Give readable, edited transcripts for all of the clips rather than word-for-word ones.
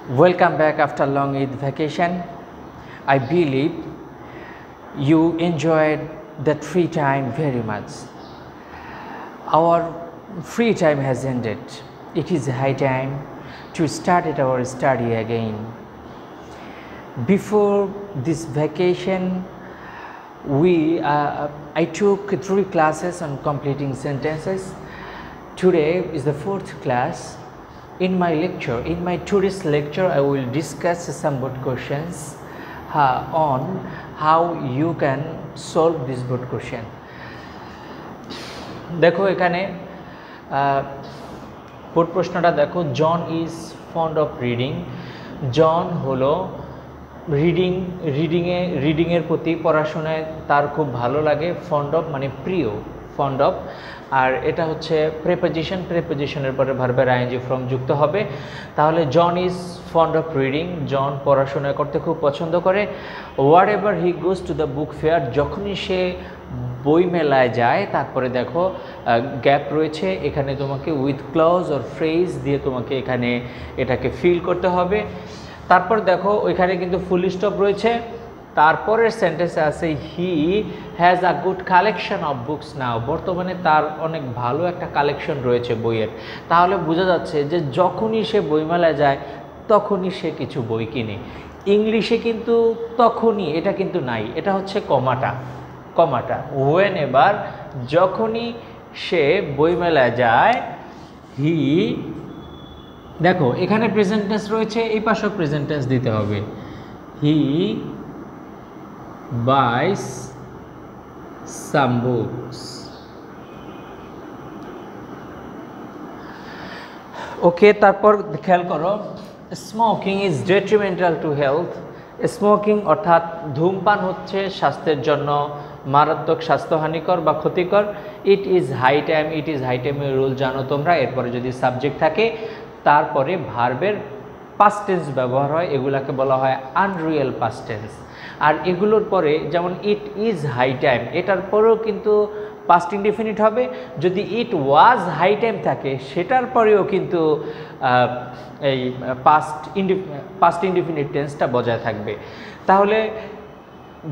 Welcome back after long Eid vacation. I believe you enjoyed that free time very much. Our free time has ended. It is high time to start our study again. Before this vacation, I took 3 classes on completing sentences. Today is the 4th class. In my today's lecture, I will discuss some board questions on how you can solve this board question. देखो एखाने board प्रश्नटा देखो John is fond of reading John हलो রিডিংয়ের প্রতি পড়াশোনায় তার খুব ভালো লাগে ফন্ড অফ মানে প্রিয় ফন্ড অফ আর এটা হচ্ছে প্রেপোজিশনের পরে ভার্বের আইএনজি ফর্ম যুক্ত হবে তাহলে John is fond of reading John পড়াশোনা করতে খুব পছন্দ করে whatever he goes to the book fair যখনই সে বই মেলায় যায় তারপরে দেখো গ্যাপ রয়েছে এখানে তোমাকে উইথ ক্লজ অর ফ্রেজ দিয়ে তোমাকে এখানে এটাকে ফিল করতে হবে তারপর দেখো ওইখানে কিন্তু ফুল স্টপ রয়েছে তারপরের সেন্টেন্সে আছে he has a good collection of books now বর্তমানে তার অনেক ভালো একটা কালেকশন রয়েছে বইয়ের তাহলে বোঝা যাচ্ছে যে যখনই সে বইমেলায় যায় তখনই সে কিছু বই কিনে ইংলিশে কিন্তু তখনই এটা কিন্তু নাই এটা হচ্ছে কমাটা ওয়েন এবার যখনই সে বইমেলায় যায় হি দেখো এখানে প্রেজেন্ট টেন্স রয়েছে এই পাশেও প্রেজেন্ট টেন্স দিতে হবে হি buys some books ওকে তারপর খেয়াল করো smoking is detrimental to health smoking অর্থাৎ ধূমপান হচ্ছে স্বাস্থ্যের জন্য মারাত্মক স্বাস্থ্যহানিকর বা ক্ষতিকর ইট ইজ হাই টাইমের রুল জানো তোমরা এরপরে যদি সাবজেক্ট থাকে তারপরে ভার্বের পাস্ট টেন্স ব্যবহার হয় এগুলাকে বলা হয় আনরিয়েল পাস্ট টেন্স আর এগুলোর পরে যেমন ইট ইজ হাই টাইম এটার পরেও কিন্তু পাস্ট ইনডিফিনিট হবে যদি ইট ওয়াজ হাই টাইম থাকে সেটার পরেও কিন্তু এই পাস্ট ইনডিফিনিট টেন্সটা বজায় থাকবে তাহলে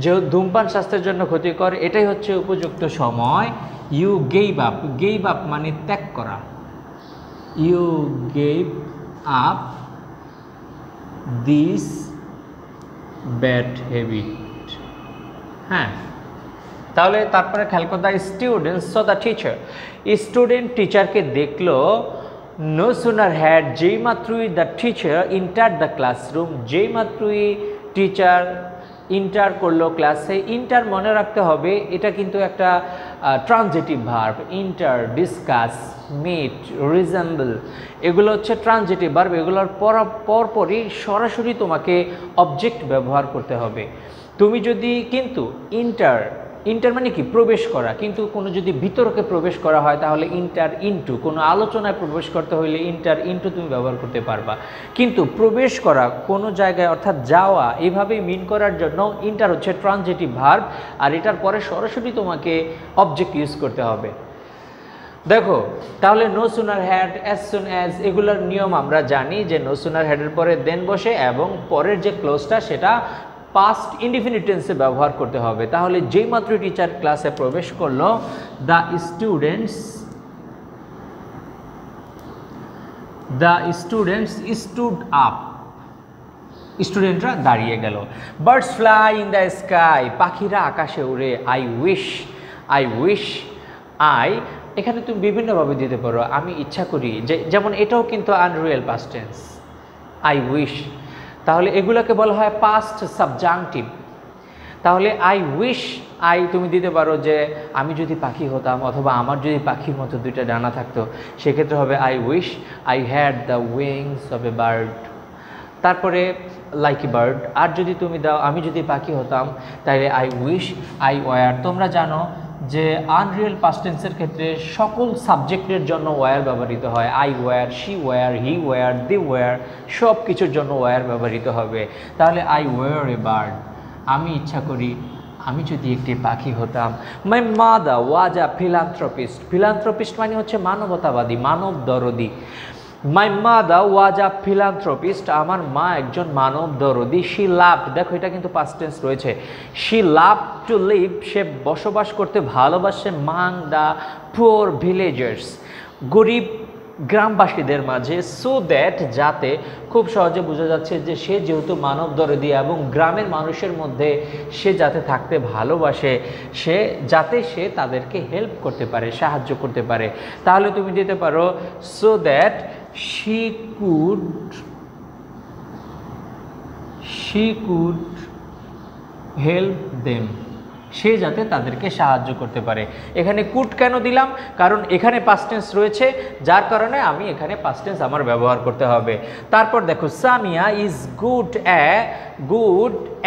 যে ধূমপান স্বাস্থ্যের জন্য ক্ষতিকর এটাই হচ্ছে উপযুক্ত সময় ইউ গেভ আপ মানে ত্যাগ করা you gave up this bad habit হ্যাঁ তাহলে তারপরে খেয়াল করতে students so the teacher student টিচারকে দেখলো নো সুনার হ্যাড যেই মাত্রই the teacher enter the classroom যেই মাত্রই টিচার ইন্টার করলো ক্লাসে ইন্টার মনে রাখতে হবে এটা কিন্তু একটা transitive verb enter discuss meet resemble এগুলো হচ্ছে ট্রানজিটিভ ভার্ব এগুলোর পরপরই সরাসরি তোমাকে অবজেক্ট ব্যবহার করতে হবে তুমি যদি কিন্তু ইন্টার মানে কি প্রবেশ করা কিন্তু কোনো যদি বিতর্কে প্রবেশ করা হয় তাহলে ইন্টার ইনটু কোনো আলোচনায় প্রবেশ করতে হলে ইন্টার ইনটু তুমি ব্যবহার করতে পারবা কিন্তু প্রবেশ করা কোনো জায়গায় অর্থাৎ যাওয়া এইভাবেই মিন করার জন্য ইন্টার হচ্ছে ট্রানজিটিভ ভার্ব আর এটার পরে সরাসরি তোমাকে অবজেক্ট ইউজ করতে হবে দেখো তাহলে no sooner had as soon as এগুলোর নিয়ম আমরা জানি যে নো সুনার হ্যাডের পরে দেন বসে এবং পরের যে ক্লোজটা সেটা পাস্ট ইনডিফিনিট টেন্সে ব্যবহার করতে হবে তাহলে যেই মাত্র টিচার ক্লাসে প্রবেশ করলো দ্য স্টুডেন্টস স্টুড আপ স্টুডেন্টরা দাঁড়িয়ে গেল birds fly in the sky পাখিরা আকাশে উড়ে আই উইশ এখানে তুমি বিভিন্নভাবে দিতে পারো আমি ইচ্ছা করি যেমন এটাও কিন্তু Unreal past tense I wish তাহলে এগুলোকে বলা হয় পাস্ট সাবজাংটিভ তাহলে আই উইশ তুমি দিতে পারো যে আমি যদি পাখি হতাম অথবা আমার যদি পাখির মতো 2টা ডানা থাকতো সেক্ষেত্রে হবে I wish I had the wings of a bird তারপরে লাইক এ বার্ড আর যদি তুমি দাও আমি যদি পাখি হতাম তাহলে আই উইশ আই ওয়ার তোমরা জানো যে আনরিয়েল পাস্ট টেন্সের ক্ষেত্রে সকল সাবজেক্টের জন্য ওয়ার ব্যবহৃত হয় I were she were he were they were সব কিছুর জন্য ওয়ার ব্যবহৃত হবে তাহলে আই ওয়ার এ বার্ড আমি ইচ্ছা করি আমি যদি একটি পাখি হতাম my mother was a philanthropist মানে হচ্ছে মানবতাবাদী মানব দরদি my mother was a philanthropist, আমার মা একজন মানব দরদি। শি লাভড, দেখো এটা কিন্তু পাস্ট টেন্স রয়েছে। শি লাভড টু লিভ, সে বসবাস করতে ভালোবাসে। মাং দ্য পুয়ার ভিলেজার্স, গরিব গ্রামবাসীদের মাঝে। সো দ্যাট, যাতে, খুব সহজে বোঝা যাচ্ছে যে সে যেহেতু মানব দরদি এবং গ্রামের মানুষের মধ্যে সে যাতে থাকতে ভালোবাসে, যাতে সে তাদেরকে হেল্প করতে পারে, সাহায্য করতে পারে। তাহলে তুমি দিতে পারো so that she could help them, সে যাতে তাদেরকে সাহায্য করতে পারে। এখানে কুড কেন দিলাম? কারণ এখানে পাস্ট টেন্স রয়েছে, যার কারণে আমি এখানে পাস্ট টেন্স আমার ব্যবহার করতে হবে। তারপর দেখো Samia is good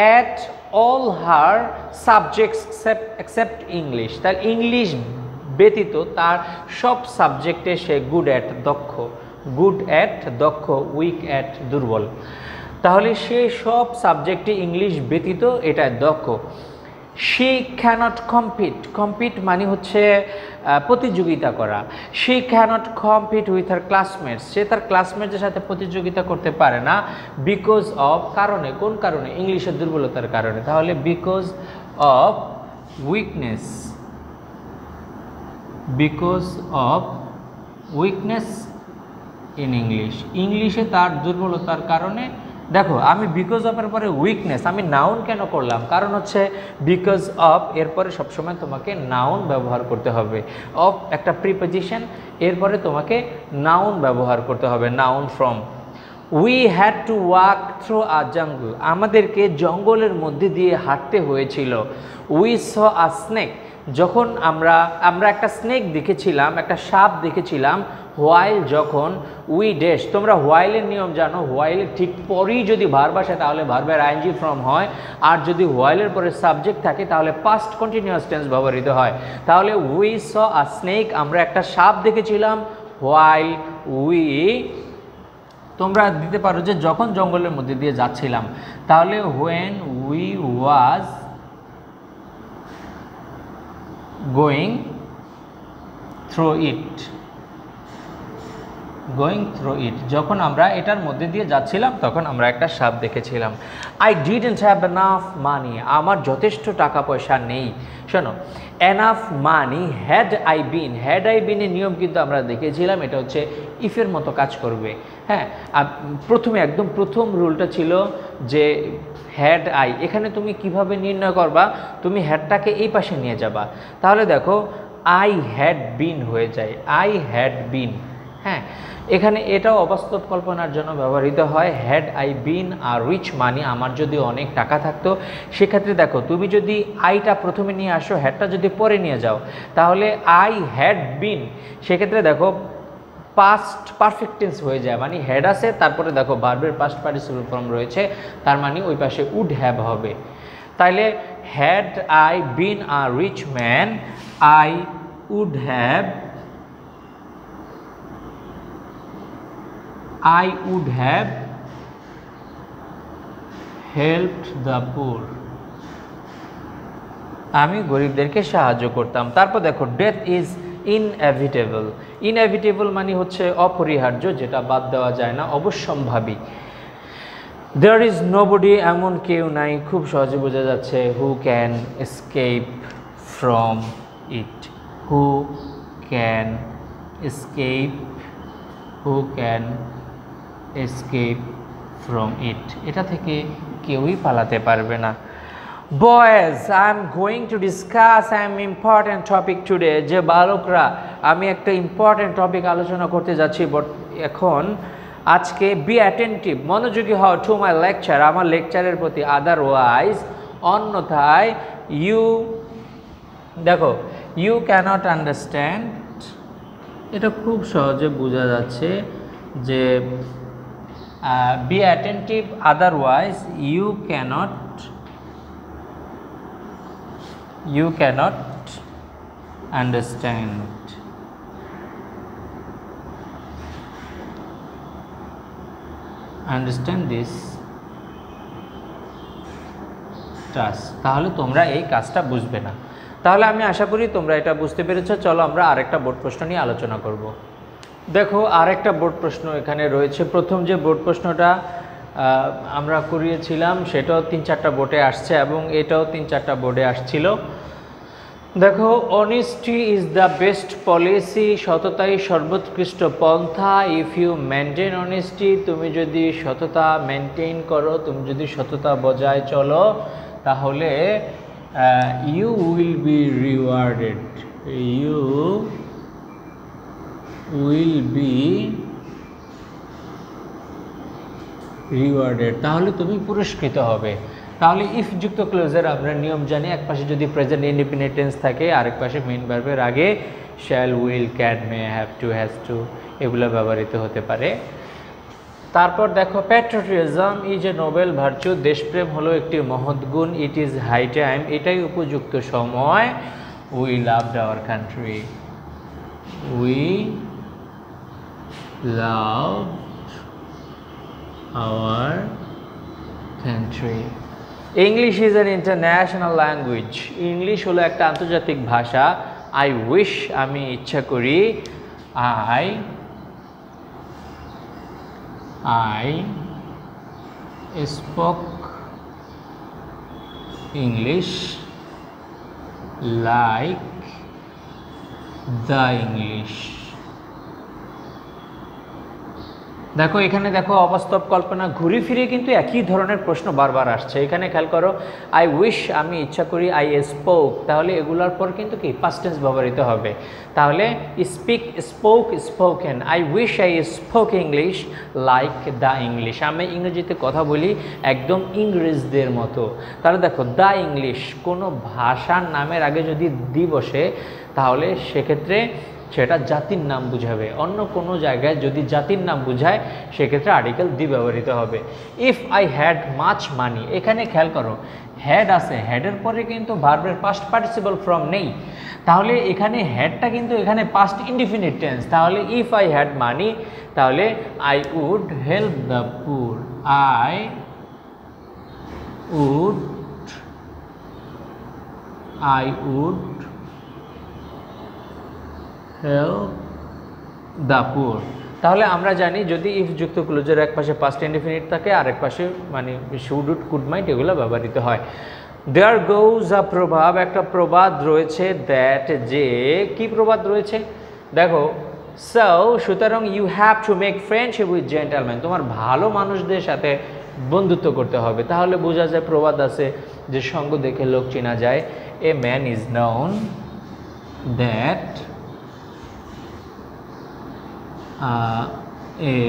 at all her subjects except English. তার ইংলিশ ব্যতীত তার সব সাবজেক্টে সে গুড অ্যাট, দক্ষ। গুড অ্যাট দক্ষ, উইক অ্যাট দুর্বল। তাহলে সে সব সাবজেক্টে ইংলিশ ব্যতীত এটা দক্ষ। শি ক্যানট কম্পিট, কম্পিট মানে হচ্ছে প্রতিযোগিতা করা। She cannot compete with her classmates, সে তার ক্লাসমেটদের সাথে প্রতিযোগিতা করতে পারে না। বিকজ অফ, কারণে, কোন কারণে? ইংলিশের দুর্বলতার কারণে। তাহলে because of weakness, because of weakness in English, ইংলিশে তার দুর্বলতার কারণে। দেখো আমি বিকজ অফ এর পরে উইকনেস, আমি নাউন কেন করলাম? কারণ হচ্ছে বিকজ অফ এরপরে সবসময় তোমাকে নাউন ব্যবহার করতে হবে। অফ একটা প্রিপোজিশন, এরপরে তোমাকে নাউন ব্যবহার করতে হবে, noun from. We had to walk through a জঙ্গল, আমাদেরকে জঙ্গলের মধ্যে দিয়ে হাঁটতে হয়েছিল। উই স আ স্নেক, যখন আমরা একটা স্নেক দেখেছিলাম, একটা সাপ দেখেছিলাম। হোয়াইল, যখন। উই ড্যাশ, তোমরা হোয়াইলের নিয়ম জানো, হোয়াইলের ঠিক পরেই যদি ভার্ব আসে তাহলে ভার্বের আইএনজি ফর্ম হয়, আর যদি হোয়াইলের পরে সাবজেক্ট থাকে তাহলে পাস্ট কন্টিনিউয়াস টেন্স ব্যবহৃত হয়। তাহলে উই স আ স্নেক, আমরা একটা সাপ দেখেছিলাম। হোয়াইল উই, তোমরা দিতে পারো যে যখন জঙ্গলের মধ্যে দিয়ে যাচ্ছিলাম। তাহলে when we was going through it, going through it, যখন আমরা এটার মধ্যে দিয়ে যাচ্ছিলাম তখন আমরা একটা সাপ দেখেছিলাম। I didn't have enough money, আমার যথেষ্ট টাকা পয়সা নেই। শোনো, enough money, had I been, had I বিনের নিয়ম কিন্তু আমরা দেখেছিলাম, এটা হচ্ছে ইফের মতো কাজ করবে। হ্যাঁ, প্রথমে একদম প্রথম রুলটা ছিল যে হ্যাড আই, এখানে তুমি কিভাবে নির্ণয় করবা? তুমি হ্যাডটাকে এই পাশে নিয়ে যাবা, তাহলে দেখো আই হ্যাড বিন হয়ে যায়, আই হ্যাড বিন। হ্যাঁ, এখানে এটাও অবাস্তব কল্পনার জন্য ব্যবহৃত হয়। হ্যাড আই বিন আর রিচ মানি, আমার যদি অনেক টাকা থাকতো। সেক্ষেত্রে দেখো তুমি যদি আইটা প্রথমে নিয়ে আসো, হ্যাডটা যদি পরে নিয়ে যাও, তাহলে আই হ্যাড বিন, সেক্ষেত্রে দেখো পাস্ট পারফেক্ট টেন্স হয়ে যায়, মানে হ্যাড আছে, তারপরে দেখো ভার্বের পাস্ট পার্টিসিপল ফর্ম রয়েছে, তার মানে ওই পাশে উড হ্যাভ হবে। তাইলে had I been a rich man, I would have, I would have helped the poor, আমি গরিবদেরকে সাহায্য করতাম। তারপর দেখো ডেথ ইজ ইনএভিটেবল, ইনএভিটেবল মানে হচ্ছে অপরিহার্য, যেটা বাদ দেওয়া যায় না, অবশ্যম্ভাবী। দেয়ার ইজ নোবডি, এমন কেউ নাই, খুব সহজে বোঝা যাচ্ছে। Who can escape from it, who can escape, who can escape from it, এটা থেকে কেউই পালাতে পারবে না। Boys, I am going to discuss I am important topic today, যে বালকরা, আমি একটা ইম্পর্ট্যান্ট টপিক আলোচনা করতে যাচ্ছি এখন, আজকে। বি অ্যাটেন্টিভ, মনোযোগী হও, টু মাই লেকচার, আমার লেকচারের প্রতি। আদারওয়াইজ, অন্যথায়। ইউ, দেখো ইউ ক্যানট আন্ডারস্ট্যান্ড, এটা খুব সহজে বোঝা যাচ্ছে যে be attentive, otherwise you cannot understand. Understand this task, তাহলে তোমরা এই কাজটা বুঝবে না। তাহলে আমি আশা করি তোমরা এটা বুঝতে পেরেছো। চলো আমরা আরেকটা বোর্ড প্রশ্ন নিয়ে আলোচনা করব। দেখো আরেকটা বোর্ড প্রশ্ন এখানে রয়েছে। প্রথম যে বোর্ড প্রশ্নটা আমরা করিয়েছিলাম সেটাও 3-4টা বোর্ডে আসছে এবং এটাও 3-4টা বোর্ডে আসছিল। দেখো, honesty is the best policy, সততাই সর্বোৎকৃষ্ট পন্থা। ইফ ইউ মেনটেন অনেস্টি, তুমি যদি সততা মেনটেন করো, তুমি যদি সততা বজায় চলো, তাহলে you will be rewarded, you will be rewarded, তাহলে তুমি পুরস্কৃত হবে। তাহলে ইফ যুক্ত ক্লোজের আমরা নিয়ম জানি, এক পাশে যদি প্রেজেন্ট ইন্ডিপেন্ডেন্ট টেন্স থাকে, আরেক পাশে মেইন ভার্বের আগে shall, will, can, May, have to, has to এগুলো ব্যবহৃত হতে পারে। তারপর দেখো, patriotism is a Nobel virtue, দেশপ্রেম হলো একটি মহৎ গুণ। ইট ইজ হাই টাইম, এটাই উপযুক্ত সময়। We loved our country, we love our country. English is an international language. English হলো একটা আন্তর্জাতিক ভাষা। I wish, আমি ইচ্ছা করি। I spoke English like the English. দেখো এখানে দেখো অবাস্তব কল্পনা, ঘুরে ফিরে কিন্তু একই ধরনের প্রশ্ন বারবার আসছে। এখানে খেয়াল করো, আই উইশ, আমি ইচ্ছা করি, আই স্পোক, তাহলে এগুলোর পর কিন্তু কি পাস্ট টেন্স ব্যবহৃত হবে। তাহলে speak, spoke, spoken. I wish I spoke English like the English, আমি ইংরেজিতে কথা বলি একদম ইংরেজদের মতো। তাহলে দেখো, দ্য ইংলিশ, কোনো ভাষার নামের আগে যদি দি বসে, তাহলে সেক্ষেত্রে সেটা জাতির নাম বুঝাবে। অন্য কোনো জায়গায় যদি জাতির নাম বুঝায়, সেক্ষেত্রে আর্টিকেল দি ব্যবহৃত হবে। If I had much money, এখানে খেয়াল করো হ্যাড আছে, হ্যাডের পরে কিন্তু ভার্বের পাস্ট পার্টিসিপল ফর্ম নেই, তাহলে এখানে হ্যাডটা কিন্তু এখানে পাস্ট ইনডিফিনিট টেন্স। তাহলে ইফ আই হ্যাড মানি, তাহলে I would help the poor, I would help the poor. তাহলে আমরা জানি যদি ইফ যুক্ত ক্লোজের এক পাশে পাস্ট ইনডিফিনিট থাকে, আরেক পাশে মানে শুড, উড, কুড, মাইট এগুলো ব্যবহৃত হয়। দেয়ার গোজ আ প্রভাব, একটা প্রবাদ রয়েছে, দ্যাট, যে, কি প্রবাদ রয়েছে দেখো, সো, সুতরাং you have to make friendship with gentleman, তোমার ভালো মানুষদের সাথে বন্ধুত্ব করতে হবে। তাহলে বোঝা যায় প্রবাদ আছে যে সঙ্গ দেখে লোক চেনা যায়। A man is known that a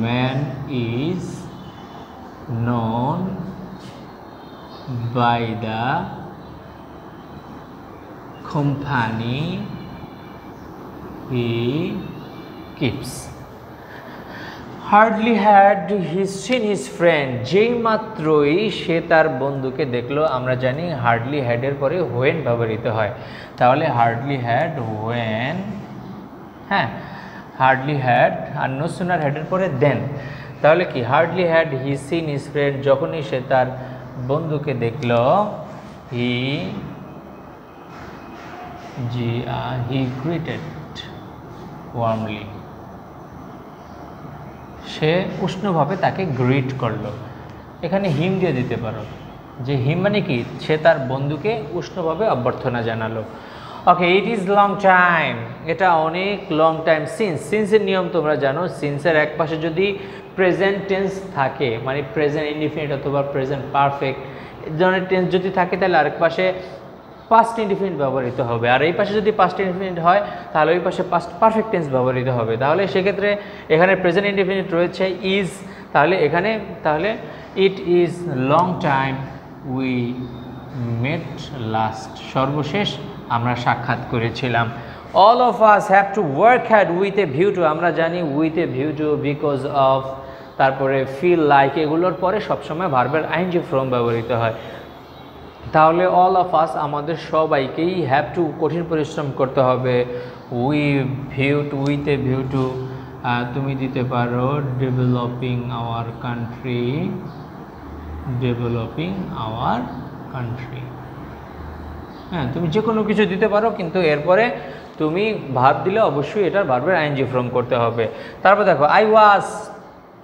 man is known by the company he keeps. Hardly had he seen his friend, যেই মাত্রই সে তার বন্ধুকে দেখলো। আমরা জানি হার্ডলি হ্যাডের পরে হোয়েন ব্যবহৃত হয়, তাহলে হার্ডলি হ্যাড, হোয়েন, হ্যাঁ, হার্ডলি হ্যাড আর নো সুনার হ্যাডের পরে দেন। তাহলে কি, hardly had he seen his friend, যখনই সে তার বন্ধুকে দেখল, হি গ্রিটেড ওয়ার্মলি, সে উষ্ণভাবে তাকে গ্রিট করলো। এখানে হিম দিয়ে দিতে পারো, যে হিম মানে কি, সে তার বন্ধুকে উষ্ণভাবে অভ্যর্থনা জানালো। ওকে, ইট ইজ লং টাইম, এটা অনেক লং টাইম। সিন্সের নিয়ম তোমরা জানো, সিন্সের এক পাশে যদি প্রেজেন্ট টেন্স থাকে, মানে প্রেজেন্ট ইনডিফিনিট অথবা প্রেজেন্ট পারফেক্ট ধরনের টেন্স যদি থাকে, তাহলে আরেক পাশে পাস্ট ইনডিফিনিট ব্যবহৃত হবে। আর এই পাশে যদি পাস্ট ইনডিফিনিট হয়, তাহলে ওই পাশে পাস্ট পারফেক্ট টেন্স ব্যবহৃত হবে। তাহলে সেক্ষেত্রে এখানে প্রেজেন্ট ইনডিফিনিট রয়েছে ইজ, তাহলে এখানে তাহলে it is long time we met last, সর্বশেষ আমরা সাক্ষাৎ করেছিলাম। All of us have to work had with a view to, আমরা জানি with a view to, because of, তারপরে ফিল লাইক, এগুলোর পরে সবসময় ভার্বের আইএনজি ফর্ম ব্যবহৃত হয়। তাহলে অল অফ আস, আমাদের সবাইকেই হ্যাভ টু, কঠিন পরিশ্রম করতে হবে। We view to, with a view two, তুমি দিতে পারো developing our country, developing our country. হ্যাঁ, তুমি যে কোনো কিছু দিতে পারো, কিন্তু এরপরে তুমি ভার্ব দিলে অবশ্যই এটার ভার্বের আইএনজি ফর্ম করতে হবে। তারপর দেখো I was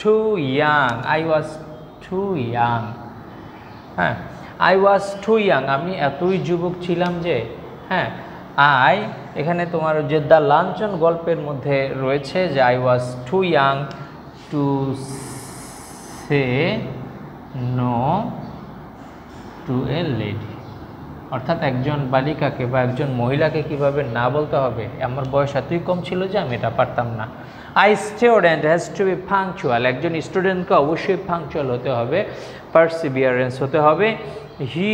too young, I was too young. হ্যাঁ, আই ওয়াজ টু ইয়াং, আমি এতই যুবক ছিলাম যে। হ্যাঁ, আই এখানে তোমার যে দ্য লাঞ্চন গল্পের মধ্যে রয়েছে যে I was too young to say no to a lady, অর্থাৎ একজন বালিকাকে বা একজন মহিলাকে কিভাবে না বলতে হবে, আমার বয়স এতই কম ছিল যে আমি এটা পারতাম না। A student has to be punctual, একজন স্টুডেন্টকে অবশ্যই পাংচুয়াল হতে হবে, পারসিভিয়ারেন্স হতে হবে। He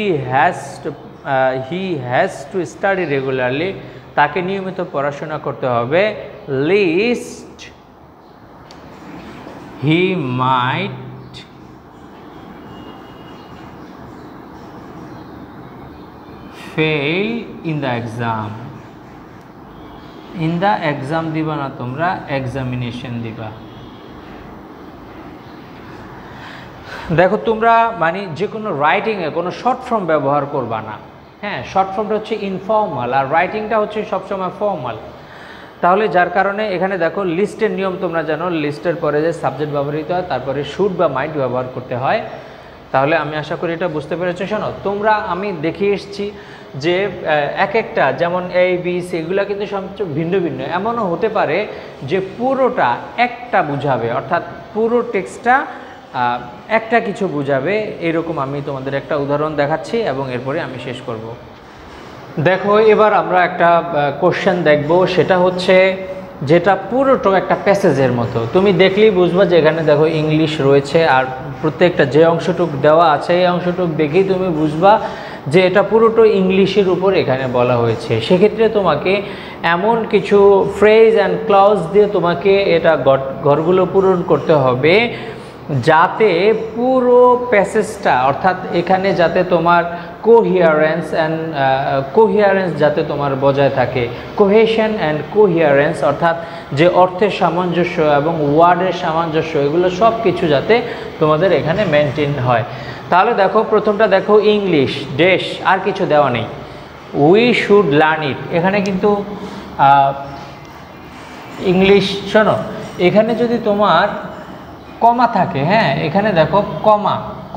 has to study regularly, তাকে নিয়মিত পড়াশোনা করতে হবে। Lest he might fail in the exam, in the exam দিবা না তোমরা, এক্সামিনেশন দিবা। দেখো তোমরা মানে যে কোনো রাইটিংয়ে কোনো শর্ট ফর্ম ব্যবহার করবা না। হ্যাঁ, শর্ট ফর্মটা হচ্ছে ইনফর্মাল আর রাইটিংটা হচ্ছে সবসময় ফর্মাল। তাহলে যার কারণে এখানে দেখো লিস্টের নিয়ম তোমরা জানো, লিস্টের পরে যে সাবজেক্ট ব্যবহৃত হয় তারপরে শুড বা মাইট ব্যবহার করতে হয়। তাহলে আমি আশা করি এটা বুঝতে পেরেছো। শোনো তোমরা, আমি দেখিয়ে এসেছি যে এক একটা যেমন এই বি সি এগুলো কিন্তু সবচেয়ে ভিন্ন ভিন্ন। এমনও হতে পারে যে পুরোটা একটা বুঝাবে, অর্থাৎ পুরো টেক্সটটা একটা কিছু বুঝাবে। এরকম আমি তোমাদের একটা উদাহরণ দেখাচ্ছি এবং এরপরে আমি শেষ করব। দেখো এবার আমরা একটা কোশ্চেন দেখব, সেটা হচ্ছে যেটা পুরোটা একটা প্যাসেজের মতো। তুমি দেখলেই বুঝবা যে এখানে দেখো ইংলিশ রয়েছে আর প্রত্যেকটা যে অংশটুক দেওয়া আছে এই অংশটুক দেখেই তুমি বুঝবা যে এটা পুরোটা ইংলিশের উপর এখানে বলা হয়েছে। সেক্ষেত্রে তোমাকে এমন কিছু ফ্রেজ অ্যান্ড ক্লজ দিয়ে তোমাকে এটা ঘরগুলো পূরণ করতে হবে যাতে পুরো প্যাসেজটা, অর্থাৎ এখানে যাতে তোমার কোহিয়ারেন্স যাতে তোমার বজায় থাকে, কোহেশন অ্যান্ড কোহিয়ারেন্স, অর্থাৎ যে অর্থের সামঞ্জস্য এবং ওয়ার্ডের সামঞ্জস্য এগুলো সব কিছু যাতে তোমাদের এখানে মেনটেন হয়। তাহলে দেখো প্রথমটা দেখো ইংলিশ ড্যাশ, আর কিছু দেওয়া নেই, উই শুড লার্ন ইট। এখানে কিন্তু ইংলিশ, শোনো এখানে যদি তোমার কমা থাকে, হ্যাঁ এখানে দেখো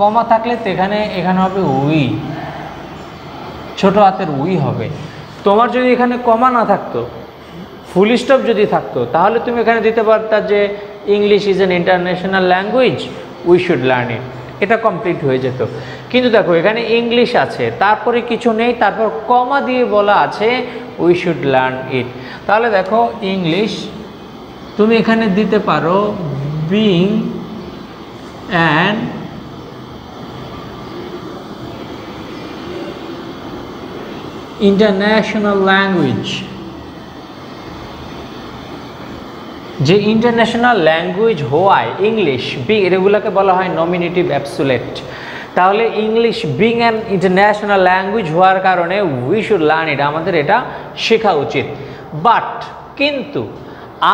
কমা থাকলে তো এখানে হবে উই, ছোট হাতের উই হবে। তোমার যদি এখানে কমা না থাকতো, ফুল স্টপ যদি থাকতো, তাহলে তুমি এখানে দিতে পারতা যে English is an international language, we should learn it, এটা কমপ্লিট হয়ে যেত। কিন্তু দেখো এখানে ইংলিশ আছে, তারপরে কিছু নেই, তারপর কমা দিয়ে বলা আছে উই শুড লার্ন ইট। তাহলে দেখো ইংলিশ তুমি এখানে দিতে পারো being an international language, যে ইন্টারন্যাশনাল ল্যাঙ্গুয়েজ হওয়ায় ইংলিশ এগুলোকে বলা হয় নমিনেটিভ অ্যাবসোলিউট। তাহলে English being an international language হওয়ার কারণে উই শুড লার্ন ইট, আমাদের এটা শেখা উচিত। বাট কিন্তু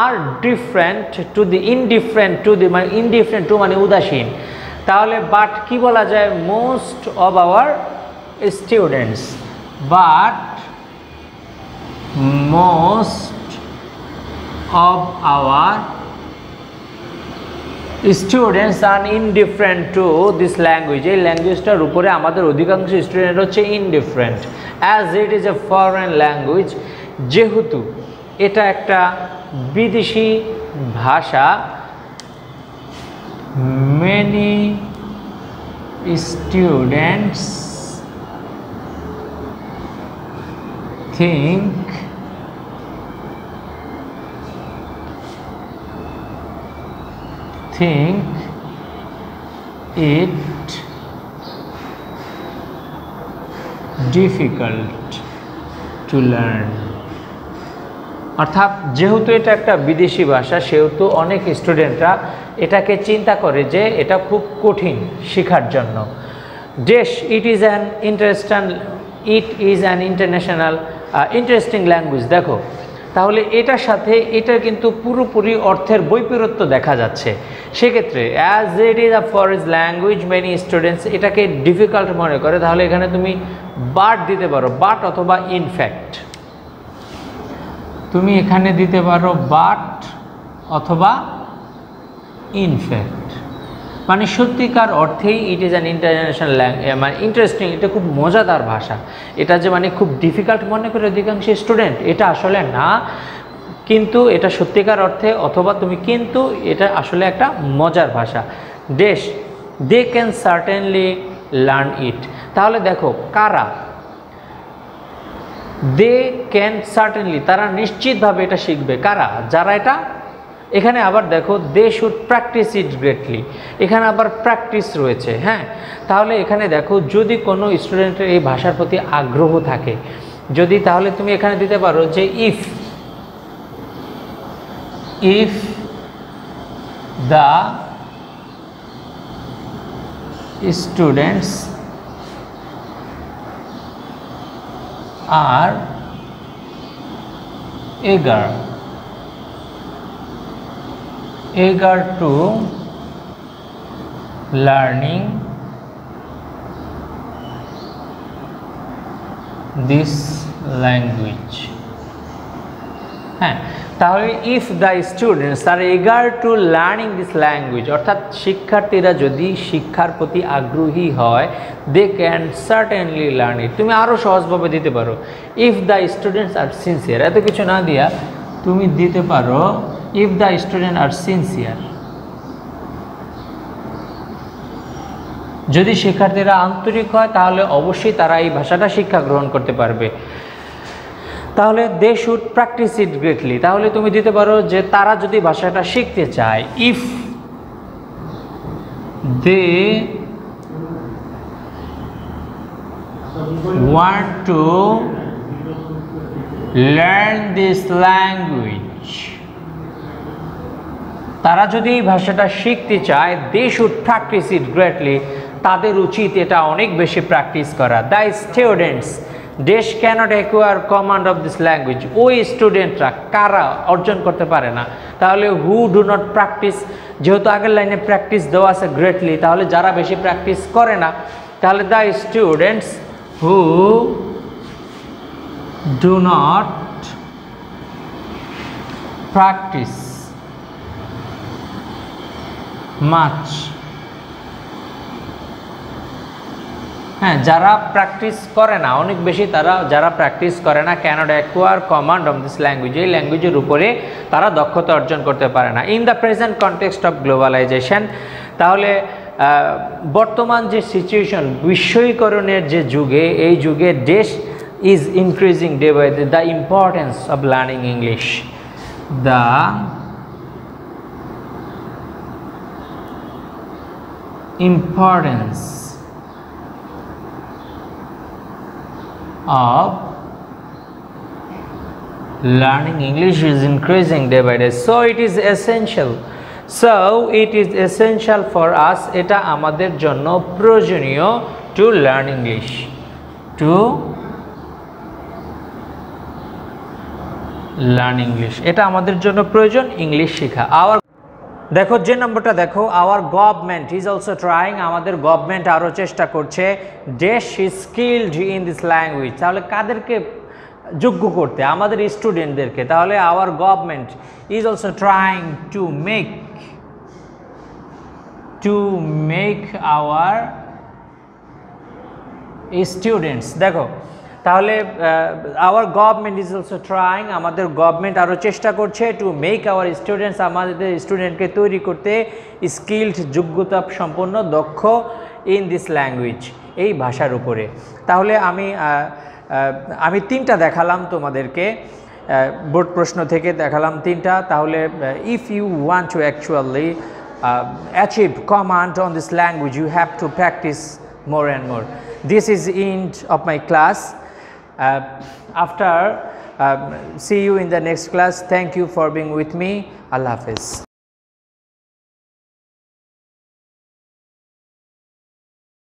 are different to the indifferent to the, মানে ইনডিফারেন্ট টু মানে উদাসীন। তাহলে বাট কি বলা যায়, most of our students, but most of our students are indifferent to this language, এই ল্যাঙ্গুয়েজটার উপরে আমাদের অধিকাংশ স্টুডেন্ট হচ্ছে indifferent, as it is a foreign language, যেহেতু এটা একটা বিদেশি ভাষা। Many students think it difficult to learn, অর্থাৎ যেহেতু এটা একটা বিদেশি ভাষা সেহেতু অনেক স্টুডেন্টরা এটাকে চিন্তা করে যে এটা খুব কঠিন শেখার জন্য। Dash it is an interesting language. দেখো তাহলে এটার সাথে এটা কিন্তু পুরোপুরি অর্থের বৈপরীত্য দেখা যাচ্ছে। সেক্ষেত্রে as it is a foreign language many students, এটাকে ডিফিকাল্ট মনে করে, তাহলে এখানে তুমি বাট দিতে পারো, বাট অথবা ইনফ্যাক্ট। তুমি এখানে দিতে পারো বাট অথবা ইনফ্যাক্ট, মানে সত্যিকার অর্থেই it is an international language, মানে ইন্টারেস্টিং, এটা খুব মজাদার ভাষা। এটা যে মানে খুব ডিফিকাল্ট মনে করে অধিকাংশ স্টুডেন্ট, এটা আসলে না, কিন্তু এটা সত্যিকার অর্থে, অথবা তুমি কিন্তু এটা আসলে একটা মজার ভাষা। দেশ, they can certainly learn it. তাহলে দেখো কারা, দে ক্যান সার্টেনলি, তারা নিশ্চিতভাবে এটা শিখবে। কারা? যারা এটা, এখানে আবার দেখো they should practise it greatly, এখানে আবার প্র্যাকটিস রয়েছে। হ্যাঁ, তাহলে এখানে দেখো যদি কোনো স্টুডেন্টের এই ভাষার প্রতি আগ্রহ থাকে, যদি, তাহলে তুমি এখানে দিতে পারো যে if the students are eager to learning this language। হ্যাঁ, তাহলে if the students are eager to learning this language, অর্থাৎ শিক্ষার্থীরা যদি শিক্ষার প্রতি আগ্রহী হয়, they can certainly learn it। তুমি আরও সহজভাবে দিতে পারো if the students are sincere, এত কিছু না দিয়া তুমি দিতে পারো if the student are sincere। যদি শিক্ষার্থীরা আন্তরিক হয় তাহলে অবশ্যই তারা এই ভাষাটা শিক্ষা গ্রহণ করতে পারবে। তাহলে they should practise it greatly, তাহলে তুমি দিতে পারো যে তারা যদি ভাষাটা শিখতে চায়, if they want to learn this language, তারা যদি এই ভাষাটা শিখতে চায়, they should practise it greatly, তাদের উচিত এটা অনেক বেশি প্র্যাকটিস করা। দ্য স্টুডেন্টস দেশ cannot acquire command of this language, ওই স্টুডেন্টরা কারা অর্জন করতে পারে না, তাহলে হু ডু নট প্র্যাকটিস, যেহেতু আগের লাইনে প্র্যাকটিস দেওয়া আছে গ্রেটলি, তাহলে যারা বেশি প্র্যাকটিস করে না, তাহলে the students who do not practise much. হ্যাঁ, যারা প্র্যাকটিস করে না অনেক বেশি, তারা যারা প্র্যাকটিস করে না, cannot acquire command of this language, এই ল্যাঙ্গুয়েজের উপরে তারা দক্ষতা অর্জন করতে পারে না। In the present context of globalisation, তাহলে বর্তমান যে সিচুয়েশন, বিশ্বীকরণের যে যুগে, এই যুগে দেশ is increasing day by day the importance of learning English, the importance of learning English is increasing day by day, so it is essential for us, এটা আমাদের জন্য প্রয়োজনীয় to learn English, এটা আমাদের জন্য প্রয়োজন ইংলিশ শেখা। দেখো যে নম্বরটা দেখো, hour government is also trying, আমাদের গভর্নমেন্ট আরও চেষ্টা করছে, দেশ is skilled in this language, তাহলে কাদেরকে যোগ্য করতে? আমাদের স্টুডেন্টদেরকে। তাহলে hour government is also trying to make our students, দেখো তাহলে hour government is also trying, আমাদের গভর্নমেন্ট আরও চেষ্টা করছে টু মেক আওয়ার স্টুডেন্টস, আমাদের স্টুডেন্টকে তৈরি করতে স্কিলড, যোগ্যতা সম্পন্ন, দক্ষ ইন দিস ল্যাঙ্গুয়েজ, এই ভাষার উপরে। তাহলে আমি তিনটা দেখালাম তোমাদেরকে, বোর্ড প্রশ্ন থেকে দেখালাম তিনটা। তাহলে if you want to actually achieve command on this language, you have to practise more and more. This is the end of my class. See you in the next class. Thank you for being with me. Allah Hafiz.